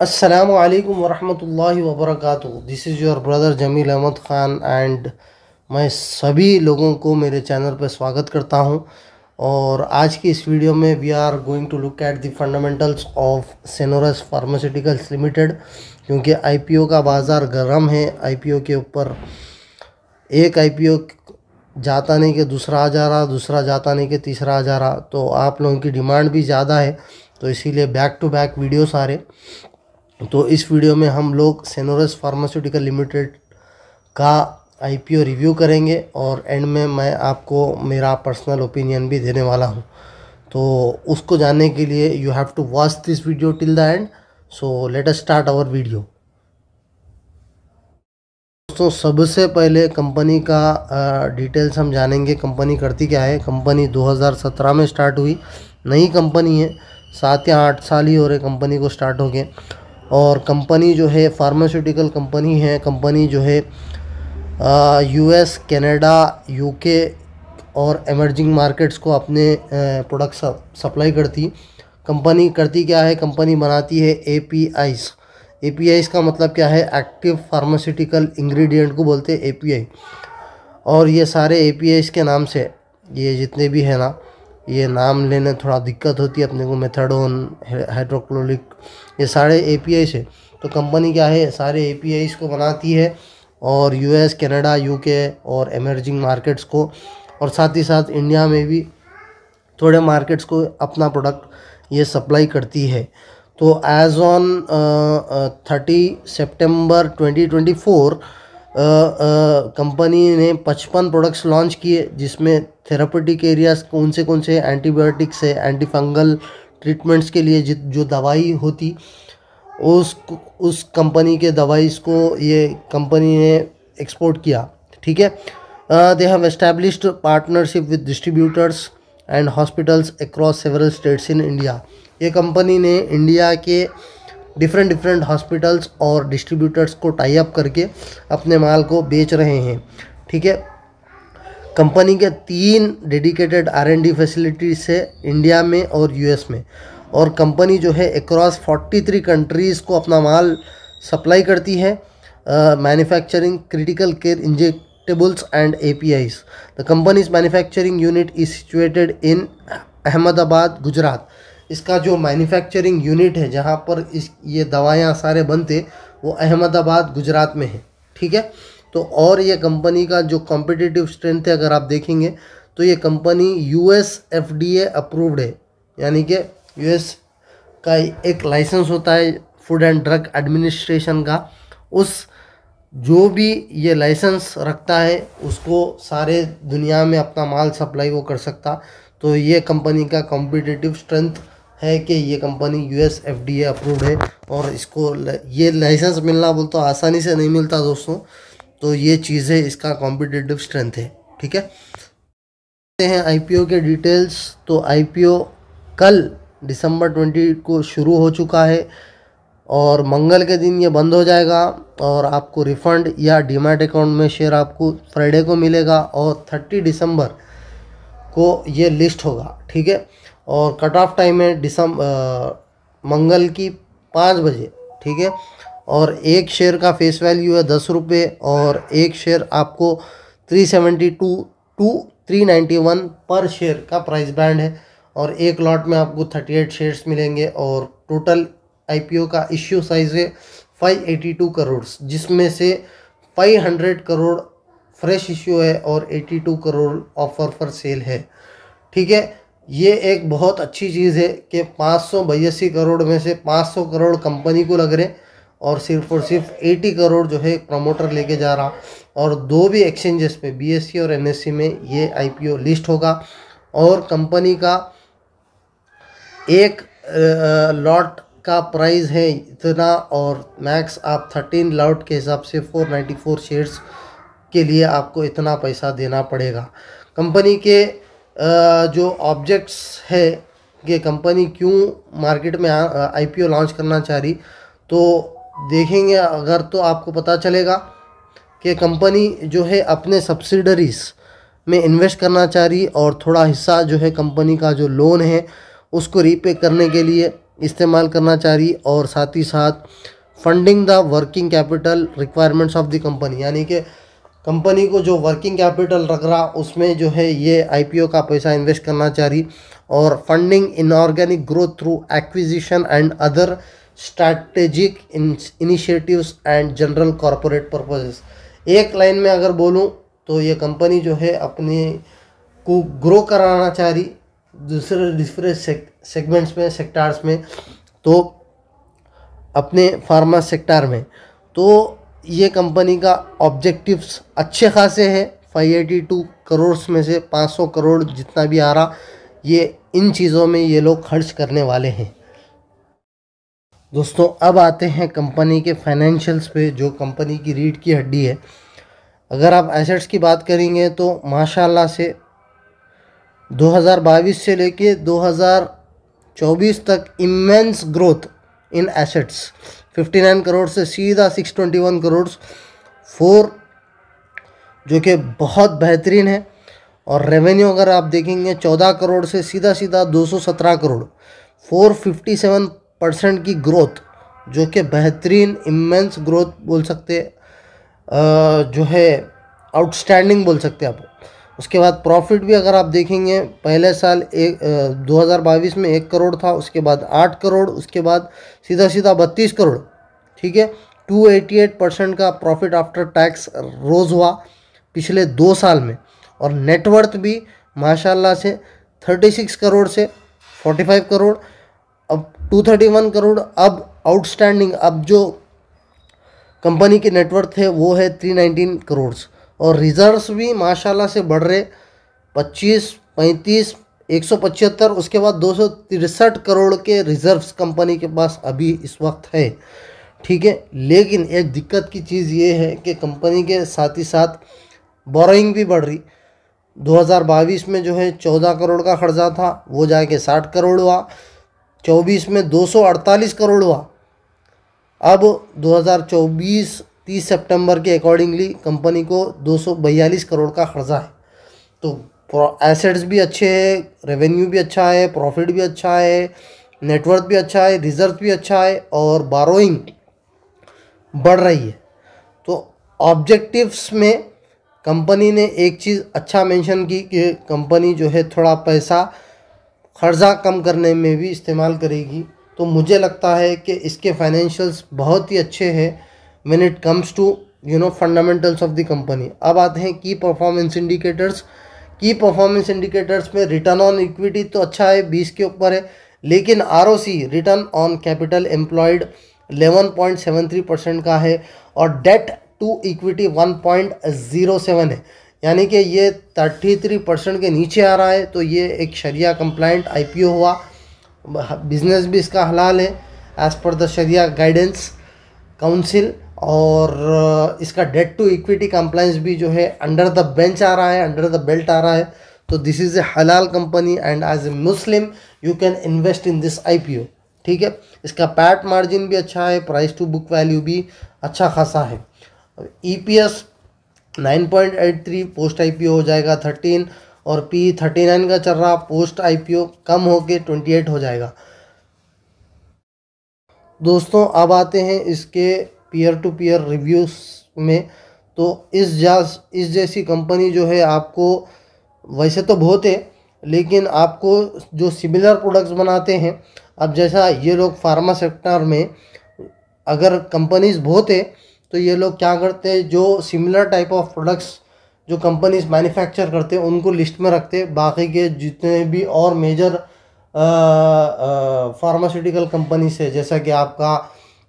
अस्सलामु अलैकुम वरहमतुल्लाहि वबरकातुहू। This is your brother Jameel Ahmed Khan and मैं सभी लोगों को मेरे चैनल पर स्वागत करता हूं। और आज की इस वीडियो में we are going to look at the fundamentals of Senores pharmaceuticals limited. क्योंकि आईपीओ का बाज़ार गर्म है। आईपीओ के ऊपर एक आईपीओ जाता नहीं कि दूसरा आ जा रहा, दूसरा जाता नहीं कि तीसरा आ जा रहा। तो आप लोगों की डिमांड भी ज़्यादा है, तो इसीलिए बैक टू बैक वीडियोस आ रहे। तो इस वीडियो में हम लोग सेनोरस फार्मास्यूटिकल लिमिटेड का आईपीओ रिव्यू करेंगे और एंड में मैं आपको मेरा पर्सनल ओपिनियन भी देने वाला हूं। तो उसको जानने के लिए you have to watch this video till the end. So let us start our video. दोस्तों, सबसे पहले कंपनी का डिटेल्स हम जानेंगे। कंपनी करती क्या है। कंपनी 2017 में स्टार्ट हुई, नई कंपनी है। 7 या 8 साल ही हो रहे कंपनी को स्टार्ट हो गए। और कंपनी जो है फार्मास्यूटिकल कंपनी है। कंपनी जो है यूएस, कनाडा, यूके और एमर्जिंग मार्केट्स को अपने प्रोडक्ट सप्लाई करती। कंपनी करती क्या है। कंपनी बनाती है एपीआईज। एपीआईज का मतलब क्या है। एक्टिव फार्मास्यूटिकल इंग्रेडिएंट को बोलते हैं एपीआई। और ये सारे एपीआईज के नाम से, ये जितने भी है ना, ये नाम लेने थोड़ा दिक्कत होती है अपने को। मेथाडोन, हाइड्रोक्लोरिक, ये सारे एपीआई से। तो कंपनी क्या है, सारे एपीआईज को बनाती है और यूएस, कनाडा, यूके और एमर्जिंग मार्केट्स को, और साथ ही साथ इंडिया में भी थोड़े मार्केट्स को अपना प्रोडक्ट ये सप्लाई करती है। तो एज ऑन 30 सितंबर 2024 कंपनी ने 55 प्रोडक्ट्स लॉन्च किए, जिसमें थेरापेटिक एरियाज कौन से एंटीबायोटिक्स है, एंटी फंगल ट्रीटमेंट्स के लिए जो दवाई होती, उस कंपनी के दवाई को ये कंपनी ने एक्सपोर्ट किया। ठीक है। They have established partnership with distributors and hospitals across several states in India. ये कंपनी ने इंडिया के डिफरेंट हॉस्पिटल्स और डिस्ट्रीब्यूटर्स को टाई अप करके अपने माल को बेच रहे हैं। ठीक है। कंपनी के 3 डेडिकेटेड R&D फैसिलिटीज़ है इंडिया में और यूएस में। और कंपनी जो है अक्रॉस 43 कंट्रीज़ को अपना माल सप्लाई करती है। Manufacturing critical care injectables and APIs। The companies manufacturing unit is situated in Ahmedabad, Gujarat. इसका जो मैन्युफैक्चरिंग यूनिट है, जहाँ पर ये दवाइयाँ सारे बनते, वो अहमदाबाद, गुजरात में है। ठीक है। तो और ये कंपनी का जो कॉम्पिटिटिव स्ट्रेंथ है, अगर आप देखेंगे तो ये कंपनी US FDA अप्रूव्ड है। यानी कि US का एक लाइसेंस होता है फूड एंड ड्रग एडमिनिस्ट्रेशन का। उस जो भी ये लाइसेंस रखता है, उसको सारे दुनिया में अपना माल सप्लाई वो कर सकता। तो ये कंपनी का कॉम्पिटिटिव स्ट्रेंथ है कि ये कंपनी US FDA अप्रूव्ड है। और इसको ये लाइसेंस मिलना बोल तो आसानी से नहीं मिलता दोस्तों। तो ये चीज़ है, इसका कॉम्पिटिटिव स्ट्रेंथ है। ठीक है। हैं आईपीओ के डिटेल्स। तो आईपीओ कल दिसंबर 20 को शुरू हो चुका है और मंगल के दिन ये बंद हो जाएगा। और आपको रिफंड या डीमैट अकाउंट में शेयर आपको फ्राइडे को मिलेगा और 30 दिसंबर को ये लिस्ट होगा। ठीक है। और कट ऑफ टाइम है मंगल की 5 बजे। ठीक है। और एक शेयर का फेस वैल्यू है 10 रुपये और एक शेयर आपको 372 टू 391 पर शेयर का प्राइस बैंड है। और एक लॉट में आपको 38 शेयर्स मिलेंगे। और टोटल आईपीओ का इश्यू साइज है 582 करोड़, जिसमें से 500 करोड़ फ्रेश इश्यू है और 82 करोड़ ऑफर फॉर सेल है। ठीक है। ये एक बहुत अच्छी चीज़ है कि 582 करोड़ में से 500 करोड़ कंपनी को लग रहे और सिर्फ 80 करोड़ जो है प्रमोटर लेके जा रहा। और 2 भी एक्सचेंजेस पे, BSE और NSE में ये आईपीओ लिस्ट होगा। और कंपनी का एक लॉट का प्राइस है इतना, और मैक्स आप 13 लॉट के हिसाब से 494 शेयर्स के लिए आपको इतना पैसा देना पड़ेगा। कंपनी के जो ऑब्जेक्ट्स है कि कंपनी क्यों मार्केट में आईपीओ लॉन्च करना चाह रही, तो देखेंगे अगर तो आपको पता चलेगा कि कंपनी जो है अपने सब्सिडरीज में इन्वेस्ट करना चाह रही और थोड़ा हिस्सा जो है कंपनी का जो लोन है उसको रीपे करने के लिए इस्तेमाल करना चाहिए और साथ ही साथ funding the working capital requirements of the company, यानी कि कंपनी को जो वर्किंग कैपिटल रख रहा उसमें जो है ये आईपीओ का पैसा इन्वेस्ट करना चाहिए। और funding inorganic growth through acquisition and other strategic initiatives and general corporate purposes. एक लाइन में अगर बोलूँ तो ये कंपनी जो है अपने को ग्रो कराना चाह रही दूसरे डिफरेंट सेगमेंट्स में, सेक्टार्स में, तो अपने फार्मा सेक्टर में। तो ये कंपनी का ऑब्जेक्टिव्स अच्छे खासे हैं। 582 करोड़ में से 500 करोड़ जितना भी आ रहा, ये इन चीज़ों में ये लोग खर्च करने वाले हैं। दोस्तों अब आते हैं कंपनी के फाइनेंशियल्स पे, जो कंपनी की रीढ़ की हड्डी है। अगर आप एसेट्स की बात करेंगे तो माशाल्लाह से 2022 से लेके 2024 तक immense growth in assets, 59 crore से सीधा 621 करोड़, 4 जो कि बहुत बेहतरीन है। और रेवेन्यू अगर आप देखेंगे 14 करोड़ से सीधा 217 करोड़, 457% की ग्रोथ, जो कि बेहतरीन इमेंस ग्रोथ बोल सकते, जो है आउटस्टैंडिंग बोल सकते आप। उसके बाद प्रॉफिट भी अगर आप देखेंगे, पहले साल 2022 में 1 करोड़ था, उसके बाद 8 करोड़, उसके बाद सीधा 32 करोड़, ठीक है। 288% का प्रॉफिट आफ्टर टैक्स रोज़ हुआ पिछले 2 साल में। और नेटवर्थ भी माशाल्लाह से 36 करोड़ से 45 करोड़, अब 231 करोड़। अब आउटस्टैंडिंग, अब जो कंपनी की नेटवर्थ है वो है 319 करोड़। और रिजर्व्स भी माशाल्लाह से बढ़ रहे, 25, 35, 175, उसके बाद 263 करोड़ के रिजर्व्स कंपनी के पास अभी इस वक्त है, ठीक है। लेकिन एक दिक्कत की चीज़ ये है कि कंपनी के साथ ही साथ बोरोइंग भी बढ़ रही। 2022 में जो है 14 करोड़ का खर्चा था, वो जाके 60 करोड़ हुआ। 24 में 248 करोड़ हुआ। अब 2024 30 सितंबर के अकॉर्डिंगली कंपनी को 242 करोड़ का खर्चा है। तो एसेट्स भी अच्छे हैं, रेवेन्यू भी अच्छा है, प्रॉफिट भी अच्छा है, नेटवर्थ भी अच्छा है, रिजर्व भी अच्छा है, और बारोइंग बढ़ रही है। तो ऑब्जेक्टिव्स में कंपनी ने एक चीज़ अच्छा मेंशन की कि कंपनी जो है थोड़ा पैसा खर्चा कम करने में भी इस्तेमाल करेगी। तो मुझे लगता है कि इसके फाइनेंशियल्स बहुत ही अच्छे हैं when it comes to fundamentals of the company. अब आते हैं key performance indicators. Key performance indicators में रिटर्न ऑन इक्विटी तो अच्छा है, 20 के ऊपर है, लेकिन ROC, return on capital employed, 11.73% का है, और डेट टू इक्विटी 1.07 है, यानी कि ये 33% के नीचे आ रहा है। तो ये एक शरिया कंप्लाइंट आईपीओ हुआ, बिजनेस भी इसका हलाल है as per the Shariah guidance council. और इसका डेट टू इक्विटी कंप्लाइंस भी जो है अंडर द बेंच आ रहा है, अंडर द बेल्ट आ रहा है। तो this is a halal company and as a Muslim you can invest in this IPO, ठीक है। इसका पैट मार्जिन भी अच्छा है, प्राइस टू बुक वैल्यू भी अच्छा खासा है। ईपीएस 9.83, पोस्ट आईपीओ हो जाएगा 13, और पी 39 का चल रहा, पोस्ट आईपीओ कम होके 28 हो जाएगा। दोस्तों अब आते हैं इसके पीयर टू पीयर रिव्यूज़ में। तो इस जैसी कंपनी जो है, आपको वैसे तो बहुत है, लेकिन आपको जो सिमिलर प्रोडक्ट्स बनाते हैं, अब जैसा ये लोग फार्मा सेक्टर में अगर कंपनीज बहुत है तो ये लोग क्या करते हैं, जो सिमिलर टाइप ऑफ प्रोडक्ट्स जो कंपनीज मैन्युफैक्चर करते हैं उनको लिस्ट में रखते हैं। बाकी के जितने भी और मेजर फार्मास्यूटिकल कंपनीज है, जैसा कि आपका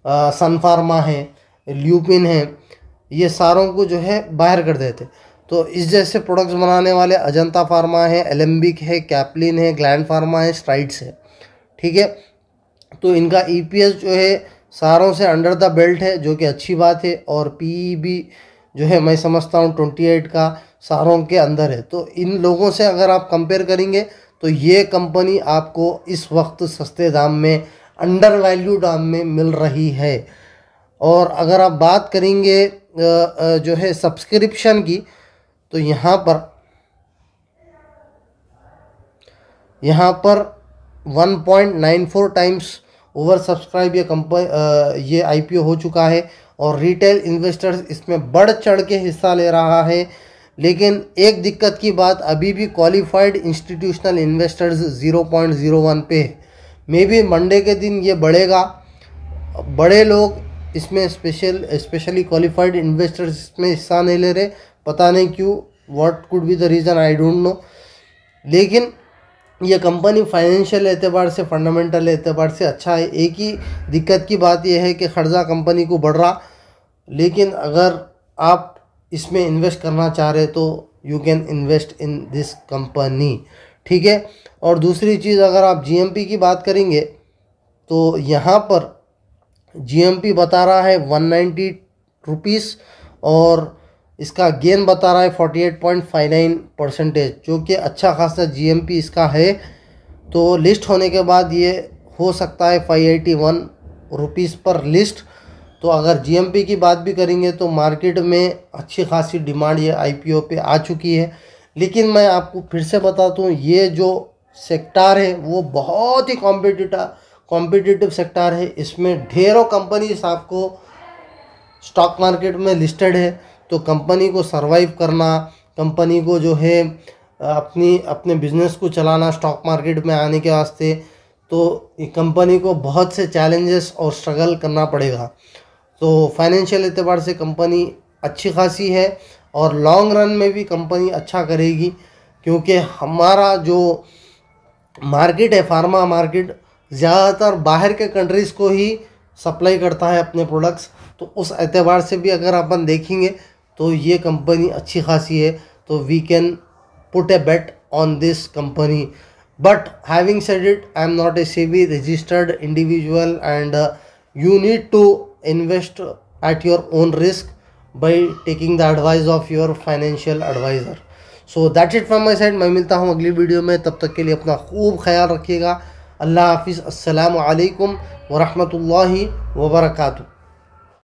सन फार्मा है, ल्यूपिन है, ये सारों को जो है बाहर कर देते। तो इस जैसे प्रोडक्ट्स बनाने वाले अजंता फार्मा है, एलेम्बिक है, कैप्लिन है, ग्लैंड फार्मा है, स्ट्राइड्स है, ठीक है। तो इनका ईपीएस जो है सारों से अंडर द बेल्ट है, जो कि अच्छी बात है। और पीई भी जो है मैं समझता हूँ 28 का सारों के अंदर है। तो इन लोगों से अगर आप कंपेयर करेंगे तो ये कंपनी आपको इस वक्त सस्ते दाम में, अंडर वैल्यू दाम में मिल रही है। और अगर आप बात करेंगे जो है सब्सक्रिप्शन की, तो यहाँ पर 1.94 टाइम्स ओवर सब्सक्राइब ये आईपीओ हो चुका है और रिटेल इन्वेस्टर्स इसमें बढ़ चढ़ के हिस्सा ले रहा है। लेकिन एक दिक्कत की बात, अभी भी क्वालिफाइड इंस्टीट्यूशनल इन्वेस्टर्स 0.01 पे है। मे बी मंडे के दिन ये बढ़ेगा, बड़े लोग इसमें स्पेशली क्वालिफाइड इन्वेस्टर्स इसमें हिस्सा नहीं ले रहे, पता नहीं क्यों, what could be the reason, I don't know. लेकिन ये कंपनी फाइनेंशियल एतबार से, फंडामेंटल एतबार से अच्छा है। एक ही दिक्कत की बात यह है कि खर्चा कंपनी को बढ़ रहा, लेकिन अगर आप इसमें इन्वेस्ट करना चाह रहे तो you can invest in this company, ठीक है। और दूसरी चीज़, अगर आप जीएमपी की बात करेंगे तो यहाँ पर जीएमपी बता रहा है 190 रुपीज़ और इसका गेन बता रहा है 48.59%, जो कि अच्छा खासा जीएमपी इसका है। तो लिस्ट होने के बाद ये हो सकता है 581 रुपीज़ पर लिस्ट। तो अगर जीएमपी की बात भी करेंगे तो मार्केट में अच्छी खासी डिमांड ये आईपीओ पे आ चुकी है। लेकिन मैं आपको फिर से बताता हूँ, ये जो सेक्टर है वो बहुत ही कॉम्पिटिटिव सेक्टर है। इसमें ढेरों कंपनीज आपको स्टॉक मार्केट में लिस्टेड है। तो कंपनी को सरवाइव करना, कंपनी को जो है अपने बिजनेस को चलाना स्टॉक मार्केट में आने के वास्ते, तो कंपनी को बहुत से चैलेंजेस और स्ट्रगल करना पड़ेगा। तो फाइनेंशियल एतबार से कंपनी अच्छी खासी है और लॉन्ग रन में भी कंपनी अच्छा करेगी, क्योंकि हमारा जो मार्केट है, फार्मा मार्केट, ज़्यादातर बाहर के कंट्रीज़ को ही सप्लाई करता है अपने प्रोडक्ट्स। तो उस एतबार से भी अगर अपन देखेंगे तो ये कंपनी अच्छी खासी है। तो we can put a bet on this company. But having said it, I am not a SEBI registered individual and you need to invest at your own risk by taking the advice of your financial advisor. So that's it from my side. मैं मिलता हूँ अगली video में, तब तक के लिए अपना खूब ख्याल रखिएगा। अल्लाह हाफिज़। अस्सलामु अलैकुम व रहमतुल्लाहि व बरकातुहू।